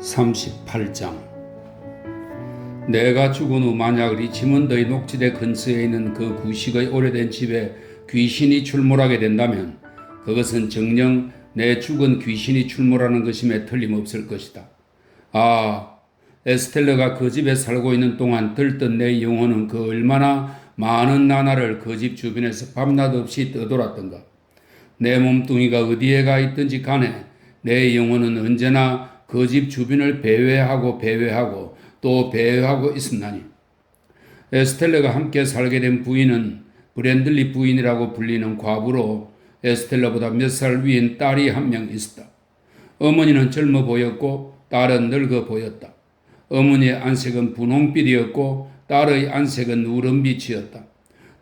38장. 내가 죽은 후 만약 리치몬드의 녹지대 근처에 있는 그 구식의 오래된 집에 귀신이 출몰하게 된다면 그것은 정녕 내 죽은 귀신이 출몰하는 것임에 틀림없을 것이다. 에스텔라가 그 집에 살고 있는 동안 들뜬 내 영혼은 그 얼마나 많은 나날을 그 집 주변에서 밤낮 없이 떠돌았던가. 내 몸뚱이가 어디에 가 있든지 간에 내 영혼은 언제나 그 집 주변을 배회하고 또 배회하고 있었나니. 에스텔라가 함께 살게 된 부인은 브랜들리 부인이라고 불리는 과부로 에스텔라보다 몇 살 위인 딸이 한 명 있었다. 어머니는 젊어 보였고 딸은 늙어 보였다. 어머니의 안색은 분홍빛이었고 딸의 안색은 누런빛이었다.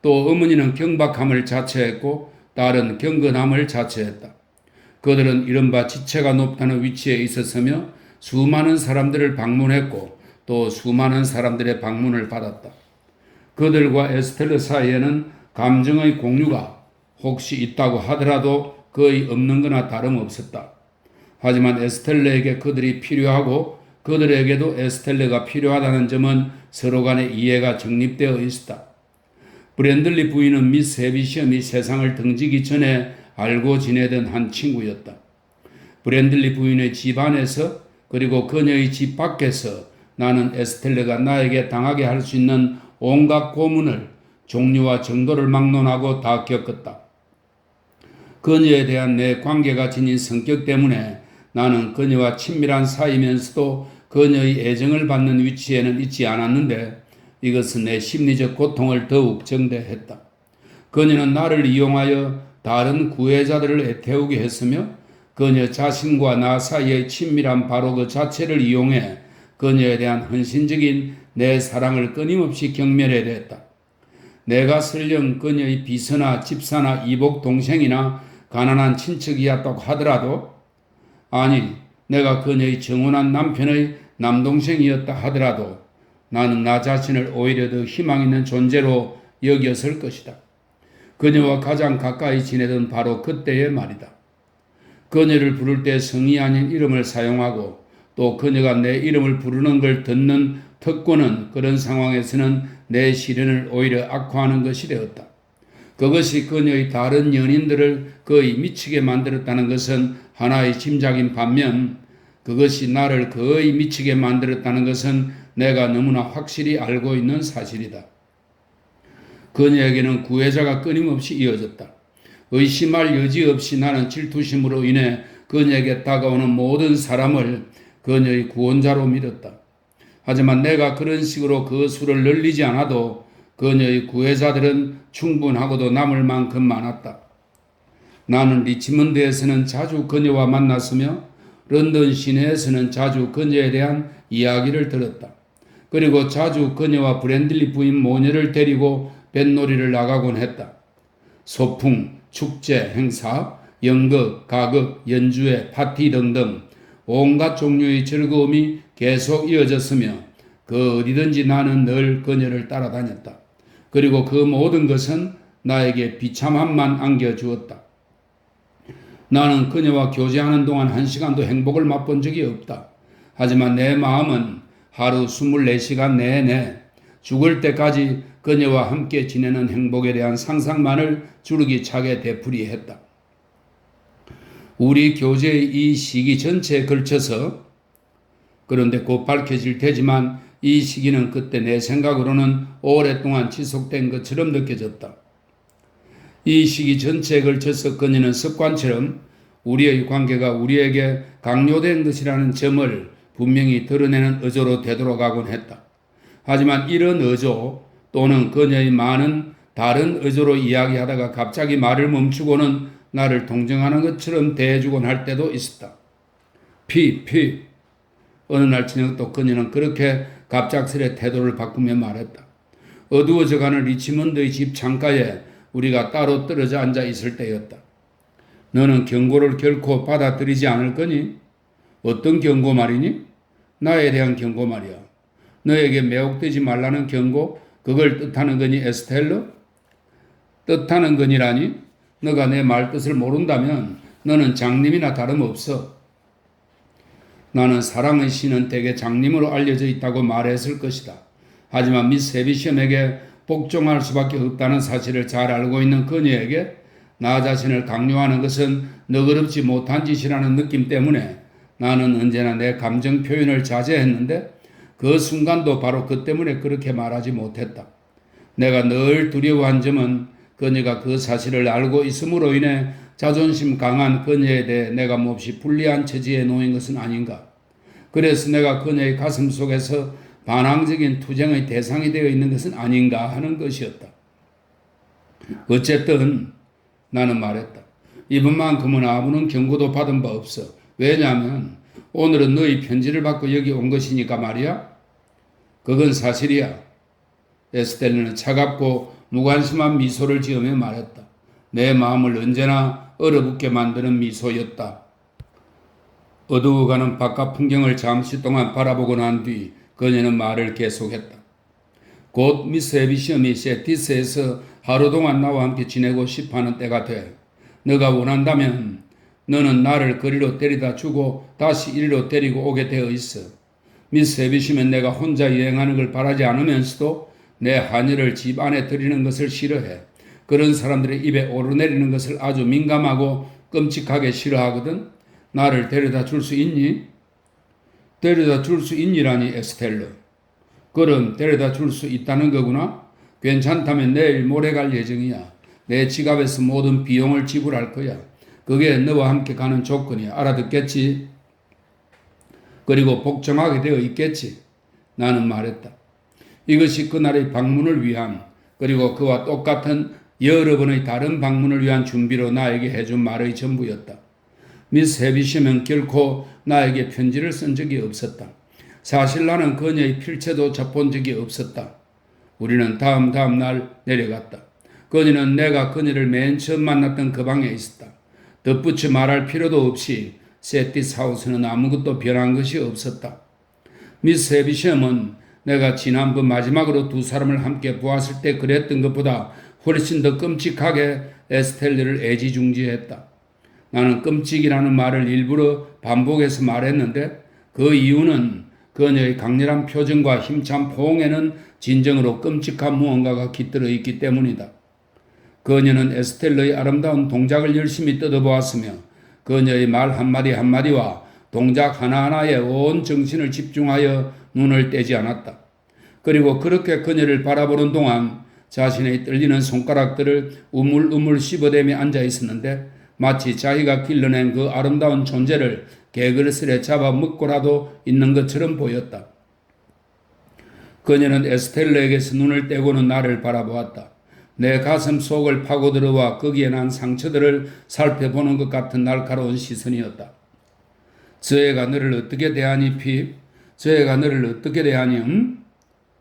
또 어머니는 경박함을 자처했고 딸은 경건함을 자처했다. 그들은 이른바 지체가 높다는 위치에 있었으며 수많은 사람들을 방문했고 또 수많은 사람들의 방문을 받았다. 그들과 에스텔라 사이에는 감정의 공유가 혹시 있다고 하더라도 거의 없는 거나 다름없었다. 하지만 에스텔라에게 그들이 필요하고 그들에게도 에스텔라가 필요하다는 점은 서로 간의 이해가 정립되어 있었다. 브랜들리 부인은 미스 헤비시엄이 세상을 등지기 전에 알고 지내던 한 친구였다. 브랜들리 부인의 집 안에서 그리고 그녀의 집 밖에서 나는 에스텔라가 나에게 당하게 할 수 있는 온갖 고문을 종류와 정도를 막론하고 다 겪었다. 그녀에 대한 내 관계가 지닌 성격 때문에 나는 그녀와 친밀한 사이면서도 그녀의 애정을 받는 위치에는 있지 않았는데 이것은 내 심리적 고통을 더욱 증대했다. 그녀는 나를 이용하여 다른 구애자들을 애태우게 했으며 그녀 자신과 나 사이의 친밀한 바로 그 자체를 이용해 그녀에 대한 헌신적인 내 사랑을 끊임없이 경멸해야 했다. 내가 설령 그녀의 비서나 집사나 이복 동생이나 가난한 친척이었다고 하더라도, 아니 내가 그녀의 정혼한 남편의 남동생이었다 하더라도 나는 나 자신을 오히려 더 희망 있는 존재로 여겼을 것이다. 그녀와 가장 가까이 지내던 바로 그때의 말이다. 그녀를 부를 때 성이 아닌 이름을 사용하고 또 그녀가 내 이름을 부르는 걸 듣는 특권은 그런 상황에서는 내 시련을 오히려 악화하는 것이 되었다. 그것이 그녀의 다른 연인들을 거의 미치게 만들었다는 것은 하나의 짐작인 반면 그것이 나를 거의 미치게 만들었다는 것은 내가 너무나 확실히 알고 있는 사실이다. 그녀에게는 구애자가 끊임없이 이어졌다. 의심할 여지 없이 나는 질투심으로 인해 그녀에게 다가오는 모든 사람을 그녀의 구원자로 믿었다. 하지만 내가 그런 식으로 그 수를 늘리지 않아도 그녀의 구애자들은 충분하고도 남을 만큼 많았다. 나는 리치먼드에서는 자주 그녀와 만났으며 런던 시내에서는 자주 그녀에 대한 이야기를 들었다. 그리고 자주 그녀와 브랜들리 부인 모녀를 데리고 뱃놀이를 나가곤 했다. 소풍, 축제, 행사, 연극, 가극, 연주회, 파티 등등 온갖 종류의 즐거움이 계속 이어졌으며 그 어디든지 나는 늘 그녀를 따라다녔다. 그리고 그 모든 것은 나에게 비참함만 안겨주었다. 나는 그녀와 교제하는 동안 한 시간도 행복을 맛본 적이 없다. 하지만 내 마음은 하루 24시간 내내 죽을 때까지 그녀와 함께 지내는 행복에 대한 상상만을 주르기차게 되풀이했다. 우리 교제의 이 시기 전체에 걸쳐서, 그런데 곧 밝혀질 테지만 이 시기는 그때 내 생각으로는 오랫동안 지속된 것처럼 느껴졌다. 이 시기 전체에 걸쳐서 그녀는 습관처럼 우리의 관계가 우리에게 강요된 것이라는 점을 분명히 드러내는 어조로 되돌아가곤 했다. 하지만 이런 어조 또는 그녀의 많은 다른 어조로 이야기하다가 갑자기 말을 멈추고는 나를 동정하는 것처럼 대해주곤 할 때도 있었다. 어느 날 저녁 또 그녀는 그렇게 갑작스레 태도를 바꾸며 말했다. 어두워져가는 리치먼드의 집 창가에 우리가 따로 떨어져 앉아 있을 때였다. 너는 경고를 결코 받아들이지 않을 거니? 어떤 경고 말이니? 나에 대한 경고 말이야. 너에게 매혹되지 말라는 경고? 그걸 뜻하는 거니 에스텔라? 뜻하는 거니라니? 너가 내 말 뜻을 모른다면 너는 장님이나 다름없어. 나는 사랑의 신은 대개 장님으로 알려져 있다고 말했을 것이다. 하지만 미스 헤비시엄에게 복종할 수밖에 없다는 사실을 잘 알고 있는 그녀에게 나 자신을 강요하는 것은 너그럽지 못한 짓이라는 느낌 때문에 나는 언제나 내 감정 표현을 자제했는데 그 순간도 바로 그 때문에 그렇게 말하지 못했다. 내가 늘 두려워한 점은 그녀가 그 사실을 알고 있음으로 인해 자존심 강한 그녀에 대해 내가 몹시 불리한 처지에 놓인 것은 아닌가. 그래서 내가 그녀의 가슴 속에서 반항적인 투쟁의 대상이 되어 있는 것은 아닌가 하는 것이었다. 어쨌든 나는 말했다. 이번만큼은 아무런 경고도 받은 바 없어. 왜냐하면 오늘은 너희 편지를 받고 여기 온 것이니까 말이야. 그건 사실이야. 에스텔라는 차갑고 무관심한 미소를 지으며 말했다. 내 마음을 언제나 얼어붙게 만드는 미소였다. 어두워가는 바깥 풍경을 잠시 동안 바라보고 난 뒤 그녀는 말을 계속했다. 곧 미스 헤비시엄이 세티스에서 하루 동안 나와 함께 지내고 싶어하는 때가 돼. 너가 원한다면 너는 나를 거리로 데려다 주고 다시 이리로 데리고 오게 되어 있어. 미스 헤비시엄은 내가 혼자 여행하는 걸 바라지 않으면서도 내 하녀를 집 안에 들이는 것을 싫어해. 그런 사람들의 입에 오르내리는 것을 아주 민감하고 끔찍하게 싫어하거든. 나를 데려다 줄 수 있니? 데려다 줄 수 있니라니 에스텔러. 그럼 데려다 줄 수 있다는 거구나? 괜찮다면 내일 모레 갈 예정이야. 내 지갑에서 모든 비용을 지불할 거야. 그게 너와 함께 가는 조건이야. 알아듣겠지? 그리고 복종하게 되어 있겠지? 나는 말했다. 이것이 그날의 방문을 위한 그리고 그와 똑같은 여러 번의 다른 방문을 위한 준비로 나에게 해준 말의 전부였다. 미스 헤비시엄은 결코 나에게 편지를 쓴 적이 없었다. 사실 나는 그녀의 필체도 접본 적이 없었다. 우리는 다음 날 내려갔다. 그녀는 내가 그녀를 맨 처음 만났던 그 방에 있었다. 덧붙여 말할 필요도 없이 세티스 하우스는 아무것도 변한 것이 없었다. 미스 헤비시엄은 내가 지난번 마지막으로 두 사람을 함께 보았을 때 그랬던 것보다 훨씬 더 끔찍하게 에스텔레를 애지중지했다. 나는 끔찍이라는 말을 일부러 반복해서 말했는데 그 이유는 그녀의 강렬한 표정과 힘찬 포옹에는 진정으로 끔찍한 무언가가 깃들어 있기 때문이다. 그녀는 에스텔러의 아름다운 동작을 열심히 뜯어보았으며 그녀의 말 한마디 한마디와 동작 하나하나에 온 정신을 집중하여 눈을 떼지 않았다. 그리고 그렇게 그녀를 바라보는 동안 자신의 떨리는 손가락들을 우물우물 씹어대며 앉아 있었는데 마치 자기가 길러낸 그 아름다운 존재를 개걸스레 잡아 먹고라도 있는 것처럼 보였다. 그녀는 에스텔러에게서 눈을 떼고는 나를 바라보았다. 내 가슴 속을 파고들어와 거기에 난 상처들을 살펴보는 것 같은 날카로운 시선이었다. 저 애가 너를 어떻게 대하니 핍? 저 애가 너를 어떻게 대하니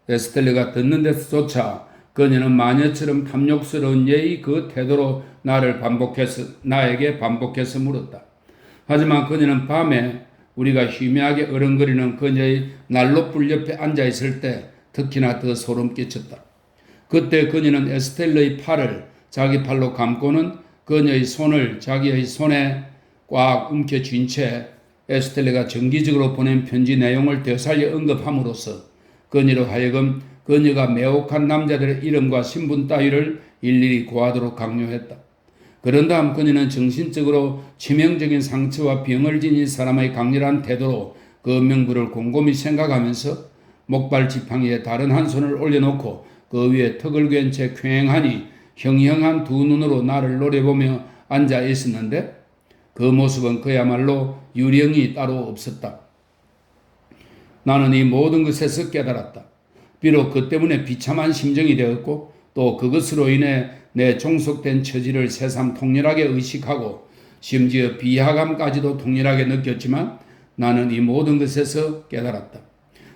에스텔러가 듣는 데서조차 그녀는 마녀처럼 탐욕스러운 예의 그 태도로 나에게 반복해서 물었다. 하지만 그녀는 밤에 우리가 희미하게 어른거리는 그녀의 난로불 옆에 앉아있을 때 특히나 더 소름 끼쳤다. 그때 그녀는 에스텔러의 팔을 자기 팔로 감고는 그녀의 손을 자기의 손에 꽉 움켜쥔 채 에스텔러가 정기적으로 보낸 편지 내용을 되살려 언급함으로써 그녀로 하여금 그녀가 매혹한 남자들의 이름과 신분 따위를 일일이 고하도록 강요했다. 그런 다음 그녀는 정신적으로 치명적인 상처와 병을 지닌 사람의 강렬한 태도로 그 명부를 곰곰이 생각하면서 목발 지팡이에 다른 한 손을 올려놓고 그 위에 턱을 괜 채 퀭하니 형형한 두 눈으로 나를 노려보며 앉아 있었는데 그 모습은 그야말로 유령이 따로 없었다. 나는 이 모든 것에서 깨달았다. 비록 그 때문에 비참한 심정이 되었고 또 그것으로 인해 내 종속된 처지를 새삼 통렬하게 의식하고 심지어 비하감까지도 통렬하게 느꼈지만 나는 이 모든 것에서 깨달았다.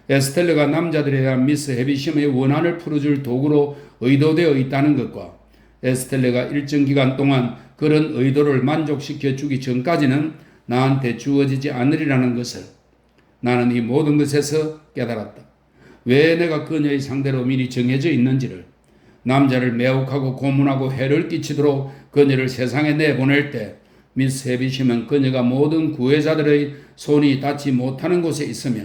에스텔러가 남자들에 대한 미스 헤비시엄의 원한을 풀어줄 도구로 의도되어 있다는 것과 에스텔러가 일정 기간 동안 그런 의도를 만족시켜 주기 전까지는 나한테 주어지지 않으리라는 것을 나는 이 모든 것에서 깨달았다. 왜 내가 그녀의 상대로 미리 정해져 있는지를, 남자를 매혹하고 고문하고 해를 끼치도록 그녀를 세상에 내보낼 때 미스 헤비심은 그녀가 모든 구애자들의 손이 닿지 못하는 곳에 있으며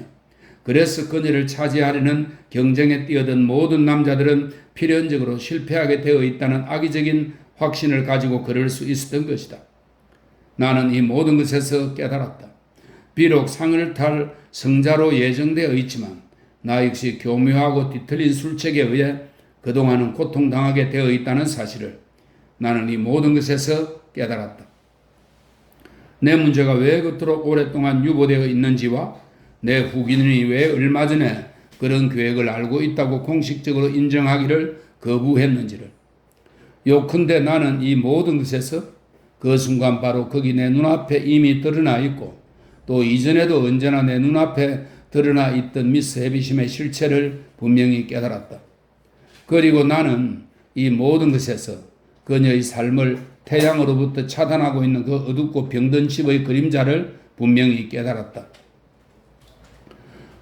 그래서 그녀를 차지하려는 경쟁에 뛰어든 모든 남자들은 필연적으로 실패하게 되어 있다는 악의적인 확신을 가지고 그럴 수 있었던 것이다. 나는 이 모든 것에서 깨달았다. 비록 상을 탈 성자로 예정되어 있지만 나 역시 교묘하고 뒤틀린 술책에 의해 그동안은 고통당하게 되어 있다는 사실을 나는 이 모든 것에서 깨달았다. 내 문제가 왜 그토록 오랫동안 유보되어 있는지와 내 후기인이 왜 얼마 전에 그런 계획을 알고 있다고 공식적으로 인정하기를 거부했는지를. 요컨대 나는 이 모든 것에서 그 순간 바로 거기 내 눈앞에 이미 드러나 있고 또 이전에도 언제나 내 눈앞에 드러나 있던 미스 헤비심의 실체를 분명히 깨달았다. 그리고 나는 이 모든 것에서 그녀의 삶을 태양으로부터 차단하고 있는 그 어둡고 병든 집의 그림자를 분명히 깨달았다.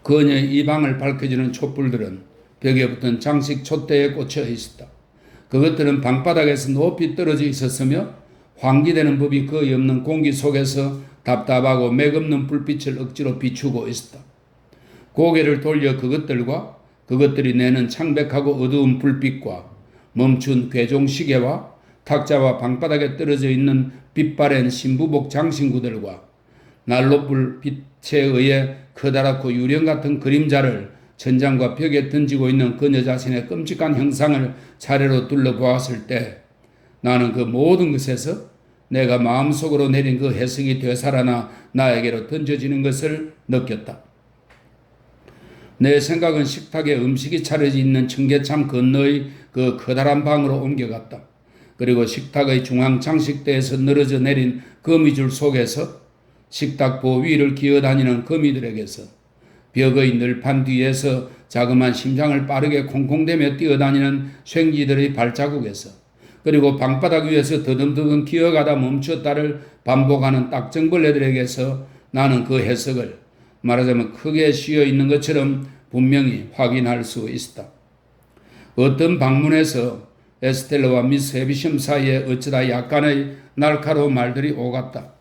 그녀의 이 방을 밝혀주는 촛불들은 벽에 붙은 장식 촛대에 꽂혀 있었다. 그것들은 방바닥에서 높이 떨어져 있었으며 환기되는 법이 거의 없는 공기 속에서 답답하고 맥없는 불빛을 억지로 비추고 있었다. 고개를 돌려 그것들과 그것들이 내는 창백하고 어두운 불빛과 멈춘 괴종시계와 탁자와 방바닥에 떨어져 있는 빛바랜 신부복 장신구들과 난로불 빛에 의해 커다랗고 유령 같은 그림자를 천장과 벽에 던지고 있는 그녀 자신의 끔찍한 형상을 차례로 둘러보았을 때 나는 그 모든 것에서 내가 마음속으로 내린 그 해석이 되살아나 나에게로 던져지는 것을 느꼈다. 내 생각은 식탁에 음식이 차려져 있는 청계참 건너의 그 커다란 방으로 옮겨갔다. 그리고 식탁의 중앙 장식대에서 늘어져 내린 거미줄 속에서 식탁보 위를 기어다니는 거미들에게서 벽의 늘판 뒤에서 자그마한 심장을 빠르게 콩콩대며 뛰어다니는 쇳기들의 발자국에서 그리고 방바닥 위에서 더듬더듬 기어가다 멈췄다를 반복하는 딱정벌레들에게서 나는 그 해석을 말하자면 크게 씌어 있는 것처럼 분명히 확인할 수 있었다. 어떤 방문에서 에스텔라와 미스 헤비심 사이에 어쩌다 약간의 날카로운 말들이 오갔다.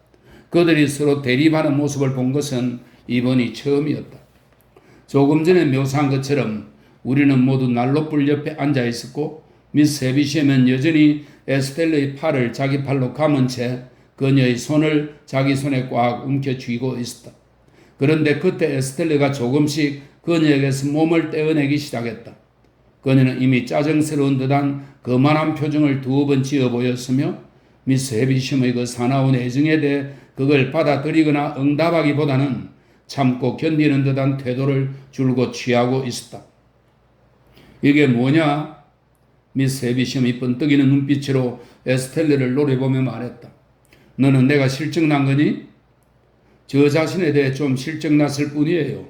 그들이 서로 대립하는 모습을 본 것은 이번이 처음이었다. 조금 전에 묘사한 것처럼 우리는 모두 난로불 옆에 앉아 있었고 미스 헤비심은 여전히 에스텔라의 팔을 자기 팔로 감은 채 그녀의 손을 자기 손에 꽉 움켜쥐고 있었다. 그런데 그때 에스텔라가 조금씩 그녀에게서 몸을 떼어내기 시작했다. 그녀는 이미 짜증스러운 듯한 거만한 표정을 두어 번 지어 보였으며 미스 헤비심의 그 사나운 애정에 대해 그걸 받아들이거나 응답하기보다는 참고 견디는 듯한 태도를 줄곧 취하고 있었다. 이게 뭐냐? 미스 헤비심이 번뜩이는 눈빛으로 에스텔라를 노려보며 말했다. 너는 내가 실증난 거니? 저 자신에 대해 좀 실증났을 뿐이에요.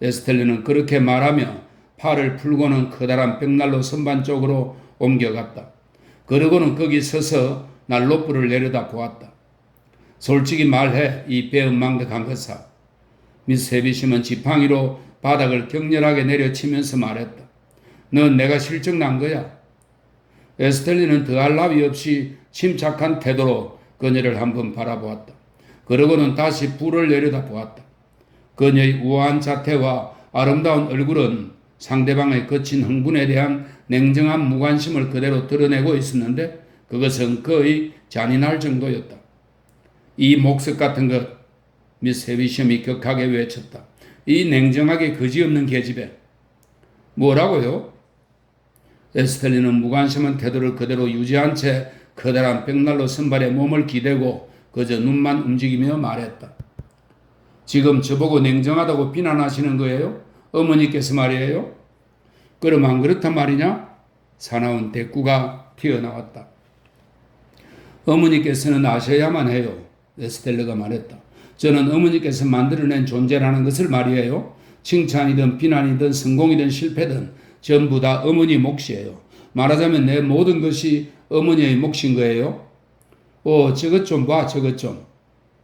에스텔라는 그렇게 말하며 팔을 풀고는 커다란 벽난로 선반 쪽으로 옮겨갔다. 그러고는 거기 서서 난로불을 내려다 보았다. 솔직히 말해 이 배은망덕한 것아. 미스 헤비심은 지팡이로 바닥을 격렬하게 내려치면서 말했다. 넌 내가 실증난 거야. 에스텔리는 더할 나위 없이 침착한 태도로 그녀를 한번 바라보았다. 그러고는 다시 불을 내려다 보았다. 그녀의 우아한 자태와 아름다운 얼굴은 상대방의 거친 흥분에 대한 냉정한 무관심을 그대로 드러내고 있었는데 그것은 거의 잔인할 정도였다. 이 목석 같은 것, 미스 헤비심이 격하게 외쳤다. 이 냉정하게 거지없는 계집애. 뭐라고요? 에스텔리는 무관심한 태도를 그대로 유지한 채 커다란 벽난로 선발에 몸을 기대고 그저 눈만 움직이며 말했다. 지금 저보고 냉정하다고 비난하시는 거예요? 어머니께서 말이에요? 그럼 안 그렇단 말이냐? 사나운 대꾸가 튀어나왔다. 어머니께서는 아셔야만 해요. 에스텔라가 말했다. 저는 어머니께서 만들어낸 존재라는 것을 말이에요. 칭찬이든 비난이든 성공이든 실패든 전부 다 어머니 몫이에요. 말하자면 내 모든 것이 어머니의 몫인 거예요. 저것 좀 봐, 저것 좀.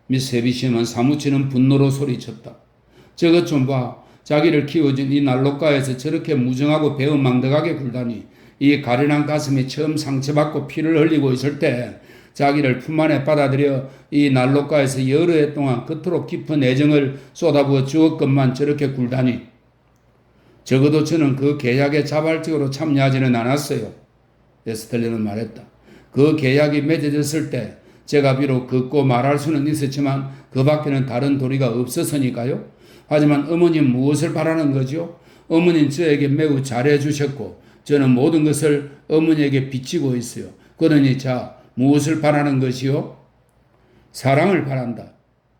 미스 헤비심은 사무치는 분노로 소리쳤다. 저것 좀 봐. 자기를 키워준 이 난로가에서 저렇게 무정하고 배은망덕하게 굴다니 이 가련한 가슴이 처음 상처받고 피를 흘리고 있을 때 자기를 품 안에 받아들여 이 난로가에서 여러 해 동안 그토록 깊은 애정을 쏟아부어 주었건만 저렇게 굴다니. 적어도 저는 그 계약에 자발적으로 참여하지는 않았어요. 에스텔레는 말했다. 그 계약이 맺어졌을 때 제가 비록 긋고 말할 수는 있었지만 그 밖에는 다른 도리가 없었으니까요. 하지만 어머니는 무엇을 바라는 거죠? 어머니는 저에게 매우 잘해 주셨고 저는 모든 것을 어머니에게 비치고 있어요. 그러니 자, 무엇을 바라는 것이요? 사랑을 바란다.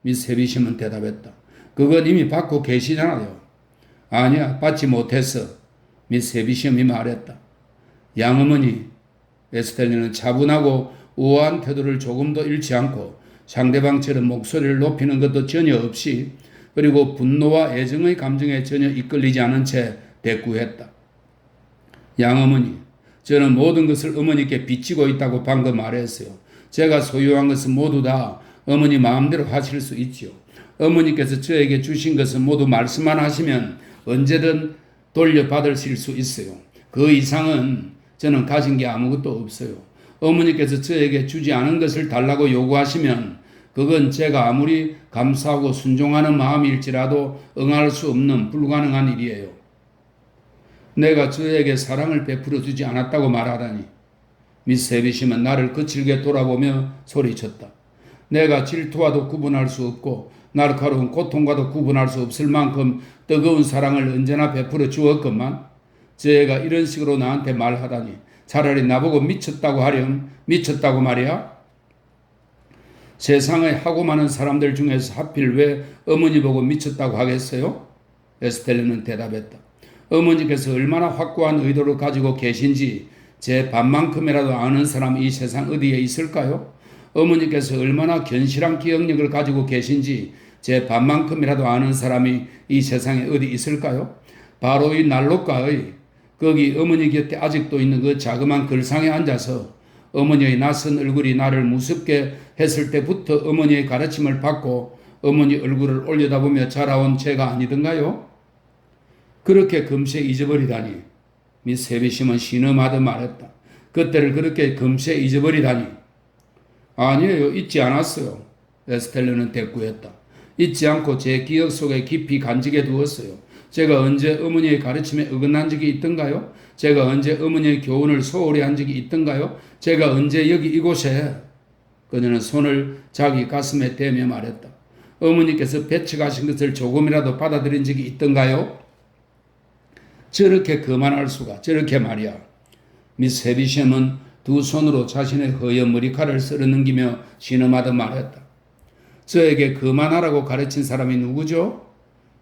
미스 헤비심은 대답했다. 그건 이미 받고 계시잖아요. 아니야, 받지 못했어. 미스 헤비심이 말했다. 양어머니, 에스텔리는 차분하고 우아한 태도를 조금도 잃지 않고 상대방처럼 목소리를 높이는 것도 전혀 없이 그리고 분노와 애정의 감정에 전혀 이끌리지 않은 채 대꾸했다. 양어머니, 저는 모든 것을 어머니께 비치고 있다고 방금 말했어요. 제가 소유한 것은 모두 다 어머니 마음대로 하실 수 있지요. 어머니께서 저에게 주신 것은 모두 말씀만 하시면 언제든 돌려받으실 수 있어요. 그 이상은 저는 가진 게 아무것도 없어요. 어머니께서 저에게 주지 않은 것을 달라고 요구하시면 그건 제가 아무리 감사하고 순종하는 마음일지라도 응할 수 없는 불가능한 일이에요. 내가 저에게 사랑을 베풀어 주지 않았다고 말하다니. 미스 헤비심은 나를 거칠게 돌아보며 소리쳤다. 내가 질투와도 구분할 수 없고 날카로운 고통과도 구분할 수 없을 만큼 뜨거운 사랑을 언제나 베풀어 주었건만 저애가 이런 식으로 나한테 말하다니. 차라리 나보고 미쳤다고 하렴. 미쳤다고 말이야? 세상에 하고 많은 사람들 중에서 하필 왜 어머니 보고 미쳤다고 하겠어요? 에스텔레는 대답했다. 어머니께서 얼마나 확고한 의도를 가지고 계신지 제 반만큼이라도 아는 사람이 이 세상 어디에 있을까요? 어머니께서 얼마나 견실한 기억력을 가지고 계신지 제 반만큼이라도 아는 사람이 이 세상에 어디 있을까요? 바로 이 난로가의 거기 어머니 곁에 아직도 있는 그 자그마한 글상에 앉아서 어머니의 낯선 얼굴이 나를 무섭게 했을 때부터 어머니의 가르침을 받고 어머니 얼굴을 올려다보며 자라온 제가 아니던가요? 그렇게 금세 잊어버리다니. 미스 헤비심은 신음하듯 말했다. 그때를 그렇게 금세 잊어버리다니. 아니에요. 잊지 않았어요. 에스텔레는 대꾸했다. 잊지 않고 제 기억 속에 깊이 간직해 두었어요. 제가 언제 어머니의 가르침에 어긋난 적이 있던가요? 제가 언제 어머니의 교훈을 소홀히 한 적이 있던가요? 제가 언제 여기 이곳에. 그녀는 손을 자기 가슴에 대며 말했다. 어머니께서 배척하신 것을 조금이라도 받아들인 적이 있던가요? 저렇게 그만할 수가. 저렇게 말이야. 미스 헤비심은 두 손으로 자신의 허연 머리카락을 쓸어넘기며 신음하듯 말했다. 저에게 그만하라고 가르친 사람이 누구죠?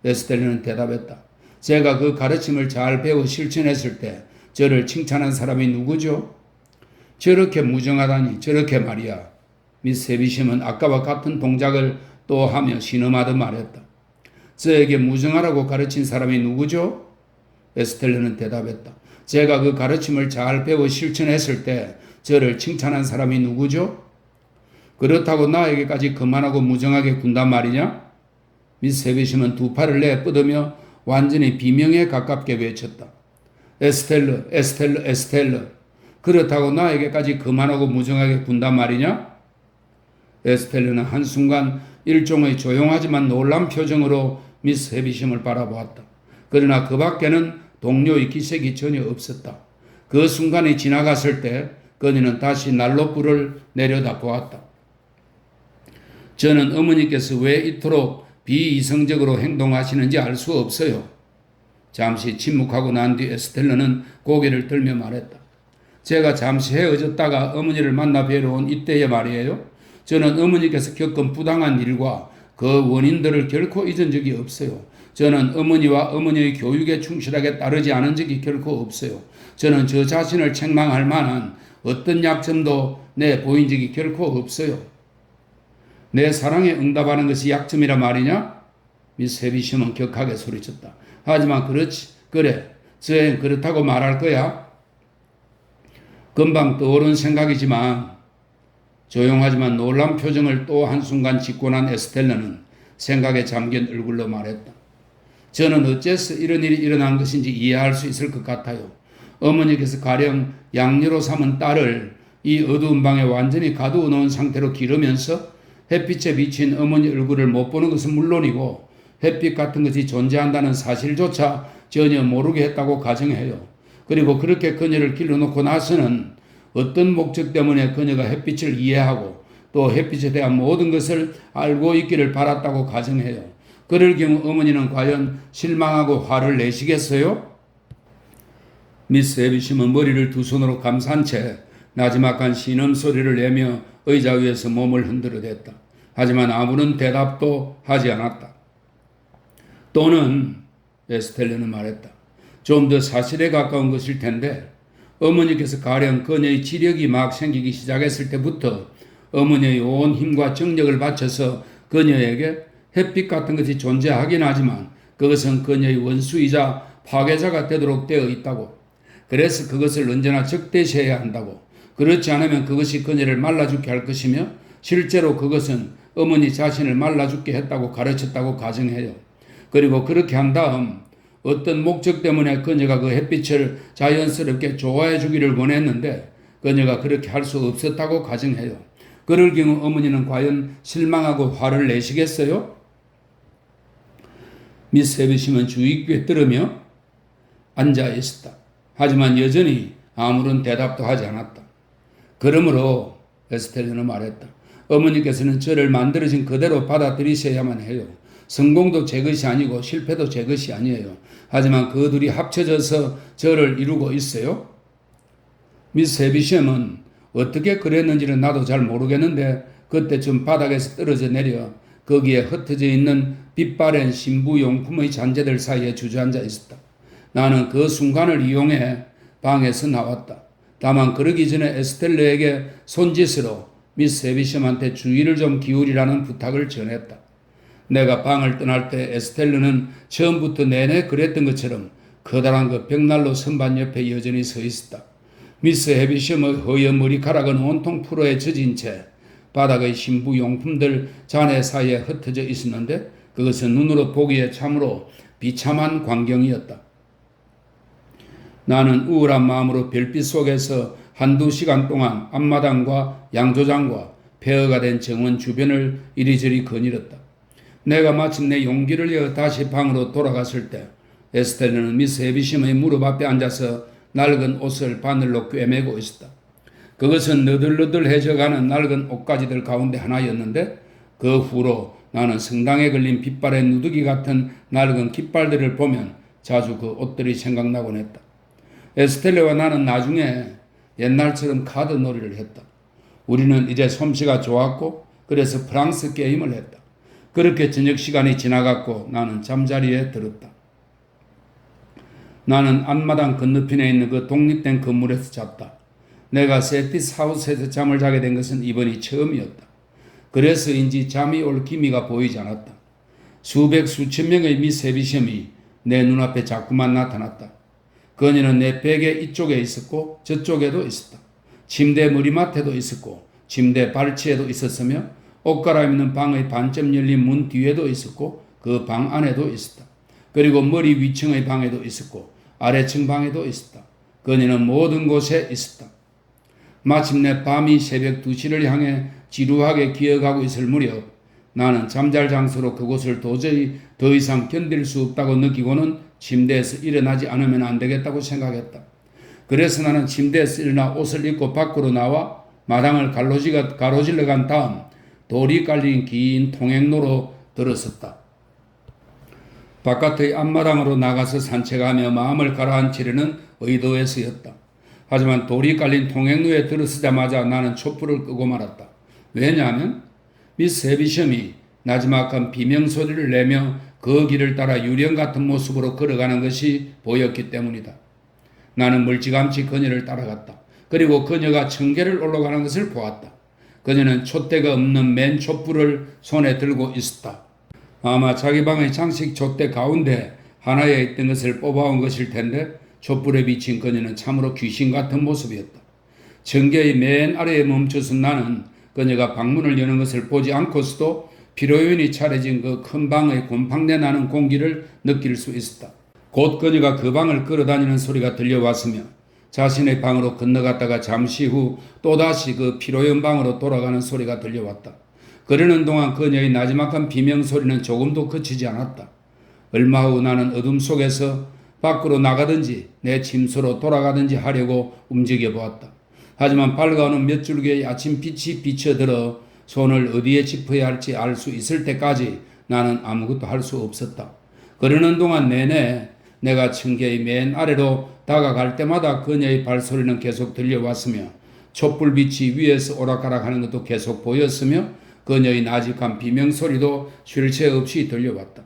에스텔레는 대답했다. 제가 그 가르침을 잘 배워 실천했을 때 저를 칭찬한 사람이 누구죠? 저렇게 무정하다니. 저렇게 말이야. 미스 헤비심은 아까와 같은 동작을 또 하며 신음하듯 말했다. 저에게 무정하라고 가르친 사람이 누구죠? 에스텔레는 대답했다. 제가 그 가르침을 잘 배워 실천했을 때 저를 칭찬한 사람이 누구죠? 그렇다고 나에게까지 그만하고 무정하게 군단 말이냐? 미스 헤비심은 두 팔을 내뻗으며 완전히 비명에 가깝게 외쳤다. 에스텔러, 에스텔러, 에스텔러. 그렇다고 나에게까지 그만하고 무정하게 군단 말이냐? 에스텔러는 한순간 일종의 조용하지만 놀란 표정으로 미스 헤비심을 바라보았다. 그러나 그 밖에는 동료의 기색이 전혀 없었다. 그 순간이 지나갔을 때 그녀는 다시 난로불을 내려다 보았다. 저는 어머니께서 왜 이토록 비이성적으로 행동하시는지 알 수 없어요. 잠시 침묵하고 난 뒤 에스텔러는 고개를 들며 말했다. 제가 잠시 헤어졌다가 어머니를 만나 뵈러 온 이때에 말이에요. 저는 어머니께서 겪은 부당한 일과 그 원인들을 결코 잊은 적이 없어요. 저는 어머니와 어머니의 교육에 충실하게 따르지 않은 적이 결코 없어요. 저는 저 자신을 책망할 만한 어떤 약점도 보인 적이 결코 없어요. 내 사랑에 응답하는 것이 약점이라 말이냐? 미스 헤비심은 격하게 소리쳤다. 하지만 그래. 저엔 그렇다고 말할 거야. 금방 떠오른 생각이지만 조용하지만 놀란 표정을 또 한순간 짓고 난 에스텔라는 생각에 잠긴 얼굴로 말했다. 저는 어째서 이런 일이 일어난 것인지 이해할 수 있을 것 같아요. 어머니께서 가령 양녀로 삼은 딸을 이 어두운 방에 완전히 가두어 놓은 상태로 기르면서 햇빛에 비친 어머니 얼굴을 못 보는 것은 물론이고 햇빛 같은 것이 존재한다는 사실조차 전혀 모르게 했다고 가정해요. 그리고 그렇게 그녀를 길러놓고 나서는 어떤 목적 때문에 그녀가 햇빛을 이해하고 또 햇빛에 대한 모든 것을 알고 있기를 바랐다고 가정해요. 그럴 경우 어머니는 과연 실망하고 화를 내시겠어요? 미스 에비심은 머리를 두 손으로 감싼 채 나지막한 신음소리를 내며 의자 위에서 몸을 흔들어댔다. 하지만 아무런 대답도 하지 않았다. 또는 에스텔레는 말했다. 좀 더 사실에 가까운 것일 텐데 어머니께서 가령 그녀의 지력이 막 생기기 시작했을 때부터 어머니의 온 힘과 정력을 바쳐서 그녀에게 햇빛 같은 것이 존재하긴 하지만 그것은 그녀의 원수이자 파괴자가 되도록 되어 있다고. 그래서 그것을 언제나 적대시해야 한다고. 그렇지 않으면 그것이 그녀를 말라 죽게 할 것이며 실제로 그것은 어머니 자신을 말라 죽게 했다고 가르쳤다고 가정해요. 그리고 그렇게 한 다음 어떤 목적 때문에 그녀가 그 햇빛을 자연스럽게 좋아해 주기를 원했는데 그녀가 그렇게 할 수 없었다고 가정해요. 그럴 경우 어머니는 과연 실망하고 화를 내시겠어요? 미스 에비심은 주의 깊게 들으며 앉아 있었다. 하지만 여전히 아무런 대답도 하지 않았다. 그러므로 에스텔레는 말했다. 어머니께서는 저를 만들어진 그대로 받아들이셔야만 해요. 성공도 제 것이 아니고 실패도 제 것이 아니에요. 하지만 그 둘이 합쳐져서 저를 이루고 있어요. 미스 에비심은 어떻게 그랬는지는 나도 잘 모르겠는데 그때쯤 바닥에서 떨어져 내려 거기에 흩어져 있는 빛바랜 신부용품의 잔재들 사이에 주저앉아 있었다. 나는 그 순간을 이용해 방에서 나왔다. 다만 그러기 전에 에스텔레에게 손짓으로 미스 에비심한테 주의를 좀 기울이라는 부탁을 전했다. 내가 방을 떠날 때 에스텔레는 처음부터 내내 그랬던 것처럼 커다란 그 벽난로 선반 옆에 여전히 서 있었다. 미스 에비심의 허연 머리카락은 온통 풀어에 젖은 채 바닥의 신부용품들 잔해 사이에 흩어져 있었는데 그것은 눈으로 보기에 참으로 비참한 광경이었다. 나는 우울한 마음으로 별빛 속에서 한두 시간 동안 앞마당과 양조장과 폐허가 된 정원 주변을 이리저리 거닐었다. 내가 마침내 용기를 내어 다시 방으로 돌아갔을 때 에스텔레는 미스 에비심의 무릎 앞에 앉아서 낡은 옷을 바늘로 꿰매고 있었다. 그것은 너덜너덜해져가는 낡은 옷가지들 가운데 하나였는데 그 후로 나는 성당에 걸린 빛발의 누더기 같은 낡은 깃발들을 보면 자주 그 옷들이 생각나곤 했다. 에스텔레와 나는 나중에 옛날처럼 카드 놀이를 했다. 우리는 이제 솜씨가 좋았고 그래서 프랑스 게임을 했다. 그렇게 저녁 시간이 지나갔고 나는 잠자리에 들었다. 나는 앞마당 건너편에 있는 그 독립된 건물에서 잤다. 내가 세티스 하우스에서 잠을 자게 된 것은 이번이 처음이었다. 그래서인지 잠이 올 기미가 보이지 않았다. 수백 수천 명의 미스 에비심이 내 눈앞에 자꾸만 나타났다. 그녀는 내 베개 이쪽에 있었고 저쪽에도 있었다. 침대 머리맡에도 있었고 침대 발치에도 있었으며 옷 갈아입는 방의 반쯤 열린 문 뒤에도 있었고 그 방 안에도 있었다. 그리고 머리 위층의 방에도 있었고 아래층 방에도 있었다. 그녀는 모든 곳에 있었다. 마침내 밤이 새벽 2시를 향해 지루하게 기어가고 있을 무렵 나는 잠잘 장소로 그곳을 도저히 더 이상 견딜 수 없다고 느끼고는 침대에서 일어나지 않으면 안 되겠다고 생각했다. 그래서 나는 침대에서 일어나 옷을 입고 밖으로 나와 마당을 가로질러 간 다음 돌이 깔린 긴 통행로로 들어섰다. 바깥의 앞마당으로 나가서 산책하며 마음을 가라앉히려는 의도에서였다. 하지만 돌이 깔린 통행로에 들어서자마자 나는 촛불을 끄고 말았다. 왜냐하면 미스 에비심이 나지막한 비명소리를 내며 그 길을 따라 유령 같은 모습으로 걸어가는 것이 보였기 때문이다. 나는 멀찌감치 그녀를 따라갔다. 그리고 그녀가 청계를 올라가는 것을 보았다. 그녀는 촛대가 없는 맨 촛불을 손에 들고 있었다. 아마 자기 방의 장식 촛대 가운데 하나에 있던 것을 뽑아온 것일 텐데 촛불에 비친 그녀는 참으로 귀신 같은 모습이었다. 청계의 맨 아래에 멈춰선 나는 그녀가 방문을 여는 것을 보지 않고서도 피로연이 차려진 그 큰 방의 곰팡내 나는 공기를 느낄 수 있었다. 곧 그녀가 그 방을 걸어다니는 소리가 들려왔으며 자신의 방으로 건너갔다가 잠시 후 또다시 그 피로연 방으로 돌아가는 소리가 들려왔다. 그러는 동안 그녀의 나지막한 비명소리는 조금도 그치지 않았다. 얼마 후 나는 어둠 속에서 밖으로 나가든지 내 침소로 돌아가든지 하려고 움직여 보았다. 하지만 밝아오는 몇 줄기의 아침 빛이 비쳐들어 손을 어디에 짚어야 할지 알 수 있을 때까지 나는 아무것도 할 수 없었다. 그러는 동안 내내 내가 층계의 맨 아래로 다가갈 때마다 그녀의 발소리는 계속 들려왔으며 촛불빛이 위에서 오락가락하는 것도 계속 보였으며 그녀의 나직한 비명소리도 쉴 새 없이 들려왔다.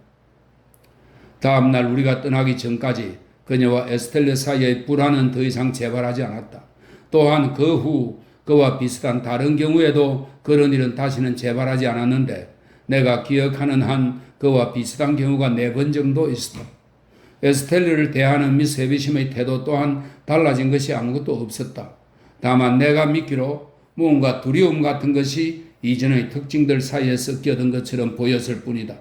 다음날 우리가 떠나기 전까지 그녀와 에스텔레 사이의 불화는 더 이상 재발하지 않았다. 또한 그 후 그와 비슷한 다른 경우에도 그런 일은 다시는 재발하지 않았는데 내가 기억하는 한 그와 비슷한 경우가 4번 정도 있었다. 에스텔레를 대하는 미스 헤비심의 태도 또한 달라진 것이 아무것도 없었다. 다만 내가 믿기로 무언가 두려움 같은 것이 이전의 특징들 사이에 섞여든 것처럼 보였을 뿐이다.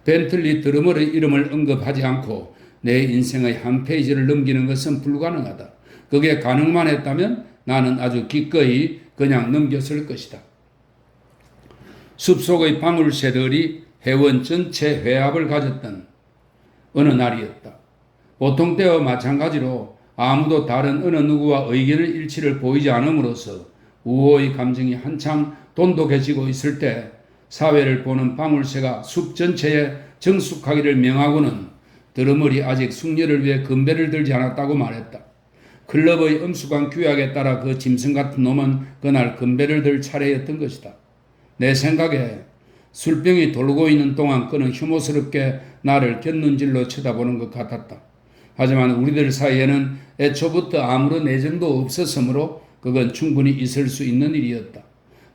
벤틀리 드러머의 이름을 언급하지 않고 내 인생의 한 페이지를 넘기는 것은 불가능하다. 그게 가능만 했다면 나는 아주 기꺼이 그냥 넘겼을 것이다. 숲속의 방울새들이 해원 전체 회합을 가졌던 어느 날이었다. 보통 때와 마찬가지로 아무도 다른 어느 누구와 의견의 일치를 보이지 않음으로써 우호의 감정이 한창 돈독해지고 있을 때 사회를 보는 방울새가 숲 전체에 정숙하기를 명하고는 드러머리 아직 숙녀를 위해 건배를 들지 않았다고 말했다. 클럽의 엄숙한 규약에 따라 그 짐승 같은 놈은 그날 건배를 들 차례였던 것이다. 내 생각에 술병이 돌고 있는 동안 그는 혐오스럽게 나를 곁눈질로 쳐다보는 것 같았다. 하지만 우리들 사이에는 애초부터 아무런 애정도 없었으므로 그건 충분히 있을 수 있는 일이었다.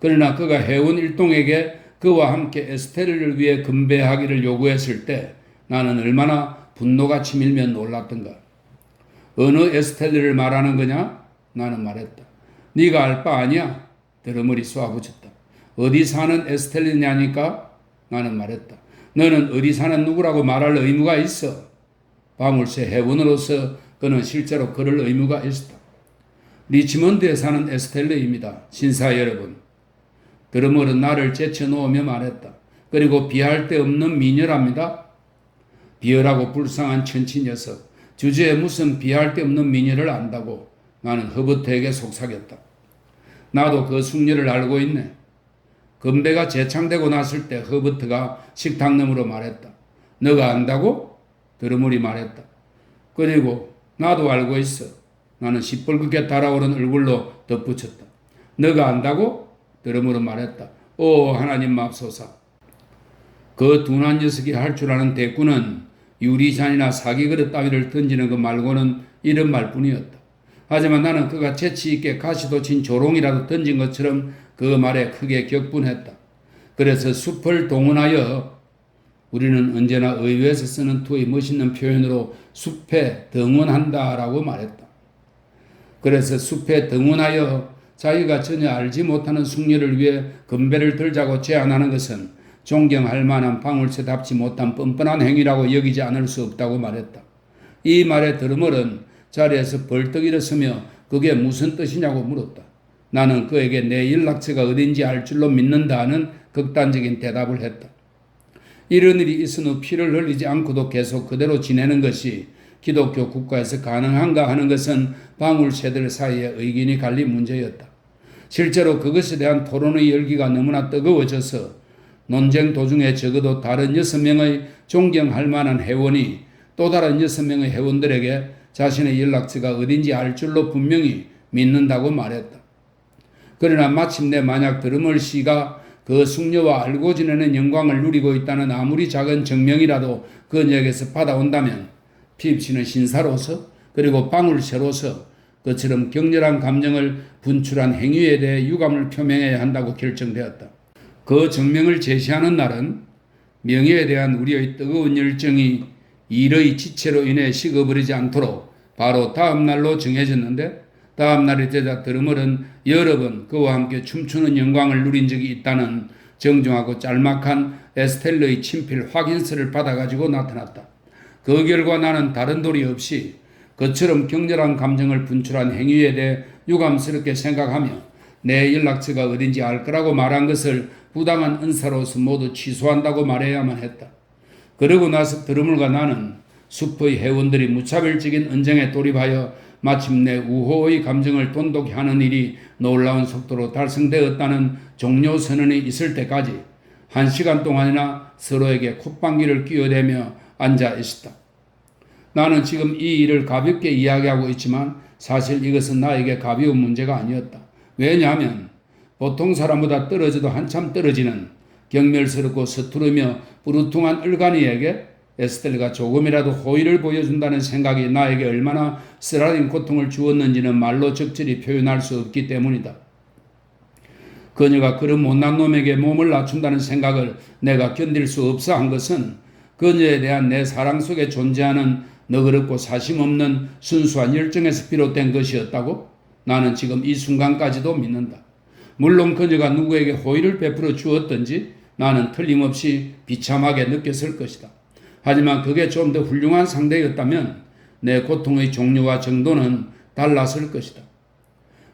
그러나 그가 해운 일동에게 그와 함께 에스테르를 위해 건배하기를 요구했을 때 나는 얼마나 분노가 치밀며 놀랐던가. 어느 에스텔레를 말하는 거냐? 나는 말했다. 네가 알 바 아니야? 드러머리 쏘아붙였다. 어디 사는 에스텔레냐니까? 나는 말했다. 너는 어디 사는 누구라고 말할 의무가 있어. 방울새 해원으로서 그는 실제로 그럴 의무가 있었다. 리치먼드에 사는 에스텔레입니다. 신사 여러분. 드러머는 나를 제쳐놓으며 말했다. 그리고 비할 데 없는 미녀랍니다. 비열하고 불쌍한 천치 녀석. 주제에 무슨 비할 데 없는 미녀를 안다고. 나는 허버트에게 속삭였다. 나도 그 숙녀를 알고 있네. 건배가 재창되고 났을 때 허버트가 식탁 너머로 말했다. 너가 안다고? 드러머리 말했다. 그리고 나도 알고 있어. 나는 시뻘겋게 달아오른 얼굴로 덧붙였다. 너가 안다고? 드러머로 말했다. 오 하나님 맙소사. 그 둔한 녀석이 할 줄 아는 대꾸는 유리잔이나 사기그릇 따위를 던지는 것 말고는 이런 말뿐이었다. 하지만 나는 그가 재치있게 가시도 친 조롱이라도 던진 것처럼 그 말에 크게 격분했다. 그래서 숲을 동원하여 우리는 언제나 의회에서 쓰는 투의 멋있는 표현으로 숲에 등원한다라고 말했다. 그래서 숲에 등원하여 자기가 전혀 알지 못하는 숙녀를 위해 건배를 들자고 제안하는 것은 존경할 만한 방울새답지 못한 뻔뻔한 행위라고 여기지 않을 수 없다고 말했다. 이 말에 드러멀은 자리에서 벌떡 일어서며 그게 무슨 뜻이냐고 물었다. 나는 그에게 내 연락처가 어딘지 알 줄로 믿는다는 극단적인 대답을 했다. 이런 일이 있은 후 피를 흘리지 않고도 계속 그대로 지내는 것이 기독교 국가에서 가능한가 하는 것은 방울새들 사이에 의견이 갈린 문제였다. 실제로 그것에 대한 토론의 열기가 너무나 뜨거워져서 논쟁 도중에 적어도 다른 6명의 존경할 만한 회원이 또 다른 6명의 회원들에게 자신의 연락처가 어딘지 알 줄로 분명히 믿는다고 말했다. 그러나 마침내 만약 드러멀 씨가 그 숙녀와 알고 지내는 영광을 누리고 있다는 아무리 작은 증명이라도 그녀에게서 받아온다면 피입 씨는 신사로서 그리고 방울새로서 그처럼 격렬한 감정을 분출한 행위에 대해 유감을 표명해야 한다고 결정되었다. 그 증명을 제시하는 날은 명예에 대한 우리의 뜨거운 열정이 일의 지체로 인해 식어버리지 않도록 바로 다음 날로 정해졌는데 다음 날이 되자 드러멀은 여러 번 그와 함께 춤추는 영광을 누린 적이 있다는 정중하고 짤막한 에스텔러의 친필 확인서를 받아가지고 나타났다. 그 결과 나는 다른 도리 없이 그처럼 격렬한 감정을 분출한 행위에 대해 유감스럽게 생각하며 내 연락처가 어딘지 알 거라고 말한 것을 부당한 은사로서 모두 취소한다고 말해야만 했다. 그러고 나서 드러물과 나는 숲의 회원들이 무차별적인 언쟁에 돌입하여 마침내 우호의 감정을 돈독히 하는 일이 놀라운 속도로 달성되었다는 종료 선언이 있을 때까지 1시간 동안이나 서로에게 콧방귀를 끼어대며 앉아 있었다. 나는 지금 이 일을 가볍게 이야기하고 있지만 사실 이것은 나에게 가벼운 문제가 아니었다. 왜냐하면 보통 사람보다 떨어져도 한참 떨어지는 경멸스럽고 서투르며 부르퉁한 얼간이에게 에스텔레가 조금이라도 호의를 보여준다는 생각이 나에게 얼마나 쓰라린 고통을 주었는지는 말로 적절히 표현할 수 없기 때문이다. 그녀가 그런 못난 놈에게 몸을 낮춘다는 생각을 내가 견딜 수 없어 한 것은 그녀에 대한 내 사랑 속에 존재하는 너그럽고 사심없는 순수한 열정에서 비롯된 것이었다고 나는 지금 이 순간까지도 믿는다. 물론 그녀가 누구에게 호의를 베풀어 주었든지 나는 틀림없이 비참하게 느꼈을 것이다. 하지만 그게 좀 더 훌륭한 상대였다면 내 고통의 종류와 정도는 달랐을 것이다.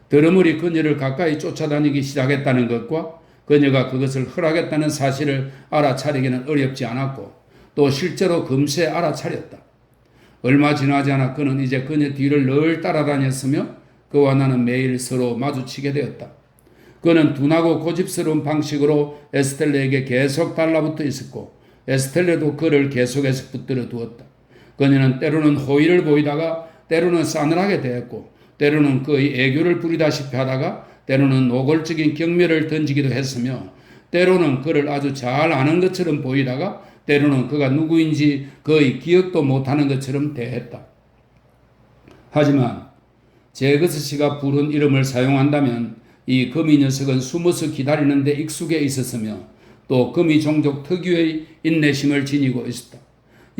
드러물이 그녀를 가까이 쫓아다니기 시작했다는 것과 그녀가 그것을 허락했다는 사실을 알아차리기는 어렵지 않았고 또 실제로 금세 알아차렸다. 얼마 지나지 않아 그는 이제 그녀 뒤를 늘 따라다녔으며 그와 나는 매일 서로 마주치게 되었다. 그는 둔하고 고집스러운 방식으로 에스텔레에게 계속 달라붙어 있었고 에스텔레도 그를 계속해서 붙들어 두었다. 그녀는 때로는 호의를 보이다가 때로는 싸늘하게 대했고 때로는 그의 애교를 부리다시피 하다가 때로는 노골적인 경멸을 던지기도 했으며 때로는 그를 아주 잘 아는 것처럼 보이다가 때로는 그가 누구인지 거의 기억도 못하는 것처럼 대했다. 하지만 제거스 씨가 부른 이름을 사용한다면 이 거미 녀석은 숨어서 기다리는 데 익숙해 있었으며 또 거미 종족 특유의 인내심을 지니고 있었다.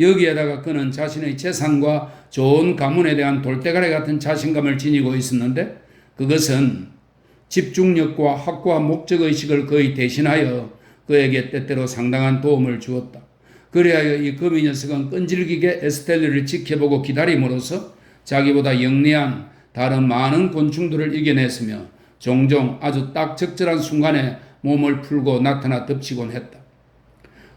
여기에다가 그는 자신의 재산과 좋은 가문에 대한 돌대가리 같은 자신감을 지니고 있었는데 그것은 집중력과 확고한 목적의식을 거의 대신하여 그에게 때때로 상당한 도움을 주었다. 그리하여 이 거미 녀석은 끈질기게 에스텔레를 지켜보고 기다림으로써 자기보다 영리한 다른 많은 곤충들을 이겨냈으며 종종 아주 딱 적절한 순간에 몸을 풀고 나타나 덮치곤 했다.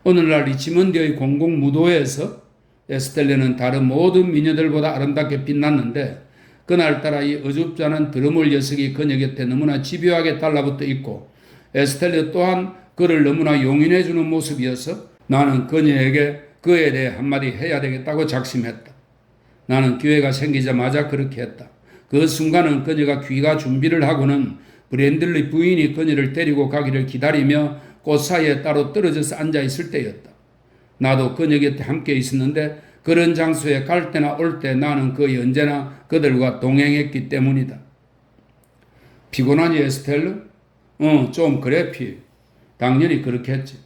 오늘날 리치먼드의 공공 무도회에서 에스텔레는 다른 모든 미녀들보다 아름답게 빛났는데 그날따라 이 어줍잖은 드러물 녀석이 그녀 곁에 너무나 집요하게 달라붙어 있고 에스텔레 또한 그를 너무나 용인해주는 모습이어서 나는 그녀에게 그에 대해 한마디 해야 되겠다고 작심했다. 나는 기회가 생기자마자 그렇게 했다. 그 순간은 그녀가 귀가 준비를 하고는 브랜들리 부인이 그녀를 데리고 가기를 기다리며 꽃 사이에 따로 떨어져서 앉아 있을 때였다. 나도 그녀 곁에 함께 있었는데 그런 장소에 갈 때나 올 때 나는 거의 언제나 그들과 동행했기 때문이다. 피곤하니 에스텔르? 좀 그래 피. 당연히 그렇겠지.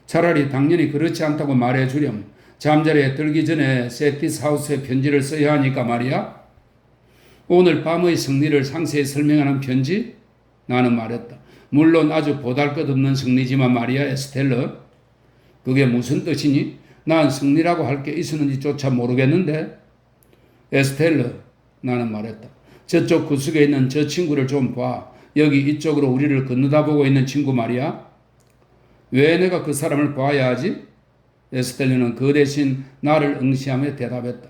차라리 당연히 그렇지 않다고 말해주렴. 잠자리에 들기 전에 세티스 하우스에 편지를 써야 하니까 말이야. 오늘 밤의 승리를 상세히 설명하는 편지? 나는 말했다. 물론 아주 보잘것없는 승리지만 말이야 에스텔러. 그게 무슨 뜻이니? 난 승리라고 할 게 있었는지조차 모르겠는데. 에스텔러, 나는 말했다. 저쪽 구석에 있는 저 친구를 좀 봐. 여기 이쪽으로 우리를 건너다보고 있는 친구 말이야. 왜 내가 그 사람을 봐야 하지? 에스텔러는 그 대신 나를 응시하며 대답했다.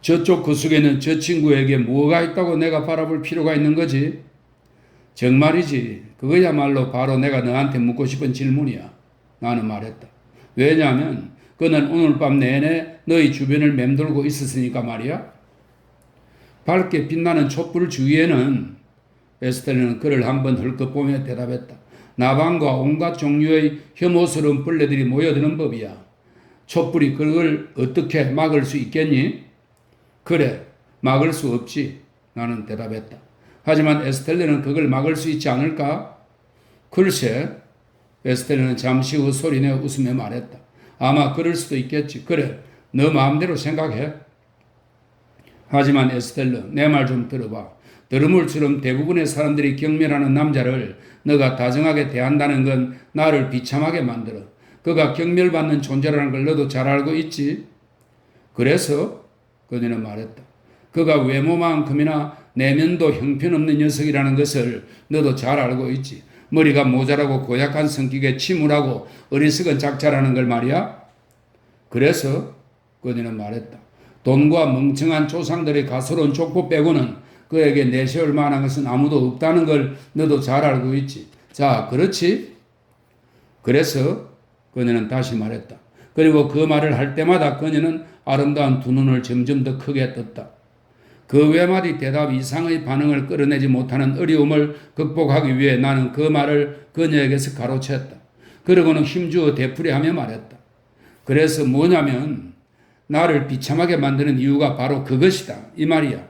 저쪽 구석에 있는 저 친구에게 뭐가 있다고 내가 바라볼 필요가 있는 거지? 정말이지. 그거야말로 바로 내가 너한테 묻고 싶은 질문이야. 나는 말했다. 왜냐하면 그는 오늘 밤 내내 너희 주변을 맴돌고 있었으니까 말이야. 밝게 빛나는 촛불 주위에는 에스텔레는 그를 한번 헐끗 보며 대답했다. 나방과 온갖 종류의 혐오스러운 벌레들이 모여드는 법이야. 촛불이 그걸 어떻게 막을 수 있겠니? 그래, 막을 수 없지. 나는 대답했다. 하지만 에스텔레는 그걸 막을 수 있지 않을까? 글쎄, 에스텔레는 잠시 후 소리내어 웃으며 말했다. 아마 그럴 수도 있겠지. 그래, 너 마음대로 생각해. 하지만 에스텔레, 내 말 좀 들어봐. 드러물처럼 대부분의 사람들이 경멸하는 남자를 너가 다정하게 대한다는 건 나를 비참하게 만들어. 그가 경멸받는 존재라는 걸 너도 잘 알고 있지? 그래서 그녀는 말했다. 그가 외모만큼이나 내면도 형편없는 녀석이라는 것을 너도 잘 알고 있지. 머리가 모자라고 고약한 성격에 침울하고 어리석은 작자라는 걸 말이야. 그래서 그녀는 말했다. 돈과 멍청한 조상들의 가소로운 족보 빼고는 그에게 내세울 만한 것은 아무도 없다는 걸 너도 잘 알고 있지. 자, 그렇지? 그래서 그녀는 다시 말했다. 그리고 그 말을 할 때마다 그녀는 아름다운 두 눈을 점점 더 크게 떴다. 그 외마디 대답 이상의 반응을 끌어내지 못하는 어려움을 극복하기 위해 나는 그 말을 그녀에게서 가로챘다. 그러고는 힘주어 되풀이하며 말했다. 그래서 뭐냐면 나를 비참하게 만드는 이유가 바로 그것이다. 이 말이야.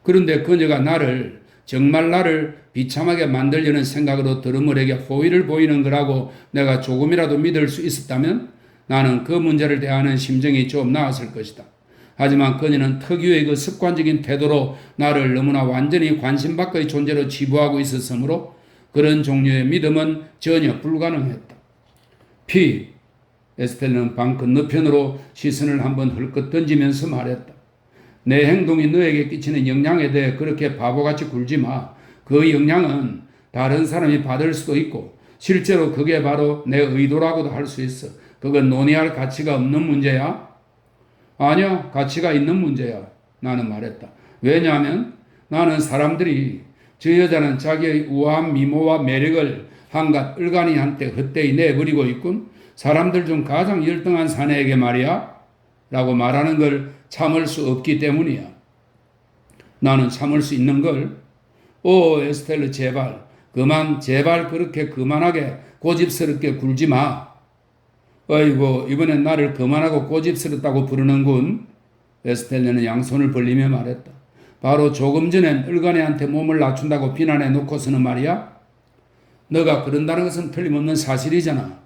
그런데 그녀가 정말 나를 비참하게 만들려는 생각으로 드러머에게 호의를 보이는 거라고 내가 조금이라도 믿을 수 있었다면 나는 그 문제를 대하는 심정이 좀 나았을 것이다. 하지만 그녀는 특유의 그 습관적인 태도로 나를 너무나 완전히 관심 밖의 존재로 치부하고 있었으므로 그런 종류의 믿음은 전혀 불가능했다. 에스텔라는 방 건너편으로 시선을 한번 헐끗 던지면서 말했다. 내 행동이 너에게 끼치는 영향에 대해 그렇게 바보같이 굴지 마. 그 영향은 다른 사람이 받을 수도 있고 실제로 그게 바로 내 의도라고도 할 수 있어. 그건 논의할 가치가 없는 문제야. 아니야, 가치가 있는 문제야. 나는 말했다. 왜냐하면 나는 사람들이 저 여자는 자기의 우아한 미모와 매력을 한갓 을간이한테 헛되이 내버리고 있군. 사람들 중 가장 열등한 사내에게 말이야 라고 말하는 걸 참을 수 없기 때문이야. 나는 참을 수 있는 걸. 에스텔르 제발 그렇게 그만하게 고집스럽게 굴지 마. 어이구, 이번엔 나를 그만하고 고집스럽다고 부르는군. 에스텔르는 양손을 벌리며 말했다. 바로 조금 전엔 을간이한테 몸을 낮춘다고 비난해 놓고서는 말이야. 너가 그런다는 것은 틀림없는 사실이잖아.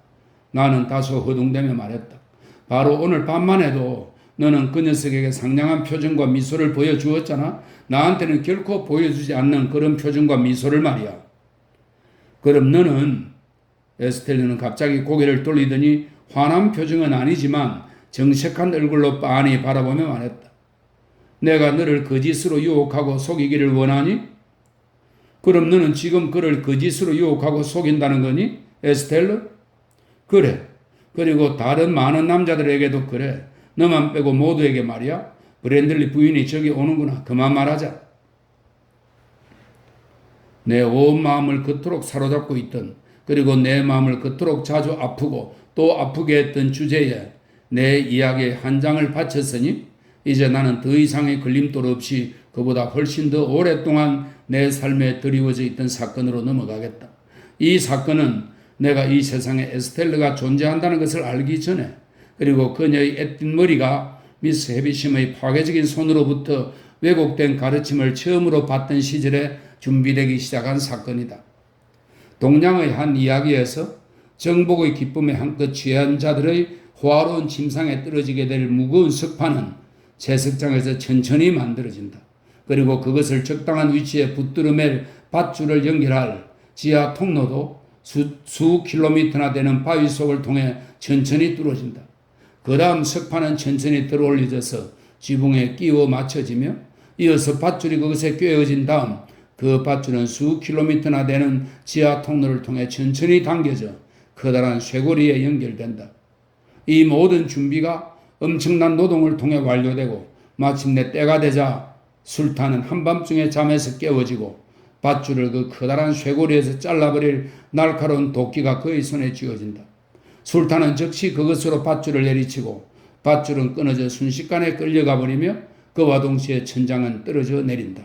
나는 다소 허둥대며 말했다. 바로 오늘 밤만 해도 너는 그 녀석에게 상냥한 표정과 미소를 보여주었잖아. 나한테는 결코 보여주지 않는 그런 표정과 미소를 말이야. 그럼 너는 에스텔르는 갑자기 고개를 돌리더니 환한 표정은 아니지만 정색한 얼굴로 빤히 바라보며 말했다. 내가 너를 거짓으로 유혹하고 속이기를 원하니? 그럼 너는 지금 그를 거짓으로 유혹하고 속인다는 거니? 에스텔르? 그래. 그리고 다른 많은 남자들에게도 그래. 너만 빼고 모두에게 말이야. 브랜들리 부인이 저기 오는구나. 그만 말하자. 내 온 마음을 그토록 사로잡고 있던 그리고 내 마음을 그토록 자주 아프고 또 아프게 했던 주제에 내 이야기의 한 장을 바쳤으니 이제 나는 더 이상의 걸림돌 없이 그보다 훨씬 더 오랫동안 내 삶에 드리워져 있던 사건으로 넘어가겠다. 이 사건은 내가 이 세상에 에스텔르가 존재한다는 것을 알기 전에 그리고 그녀의 애띤 머리가 미스 헤비심의 파괴적인 손으로부터 왜곡된 가르침을 처음으로 받던 시절에 준비되기 시작한 사건이다. 동양의 한 이야기에서 정복의 기쁨에 한껏 취한 자들의 호화로운 침상에 떨어지게 될 무거운 석판은 채석장에서 천천히 만들어진다. 그리고 그것을 적당한 위치에 붙들어 맬 밧줄을 연결할 지하 통로도 수 킬로미터나 되는 바위 속을 통해 천천히 뚫어진다. 그 다음 석판은 천천히 들어올려져서 지붕에 끼워 맞춰지며 이어서 밧줄이 그것에 꿰어진 다음 그 밧줄은 수 킬로미터나 되는 지하 통로를 통해 천천히 당겨져 커다란 쇄골이에 연결된다. 이 모든 준비가 엄청난 노동을 통해 완료되고 마침내 때가 되자 술탄은 한밤중에 잠에서 깨워지고 밧줄을 그 커다란 쇄골이에서 잘라버릴 날카로운 도끼가 그의 손에 쥐어진다. 술탄은 즉시 그것으로 밧줄을 내리치고 밧줄은 끊어져 순식간에 끌려가 버리며 그와 동시에 천장은 떨어져 내린다.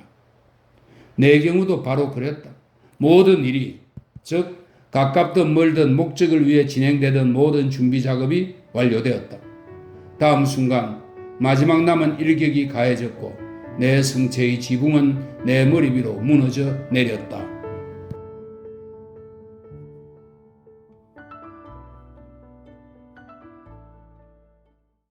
내 경우도 바로 그랬다. 모든 일이 즉 가깝든 멀든 목적을 위해 진행되던 모든 준비 작업이 완료되었다. 다음 순간 마지막 남은 일격이 가해졌고 내 성체의 지붕은 내 머리 위로 무너져 내렸다.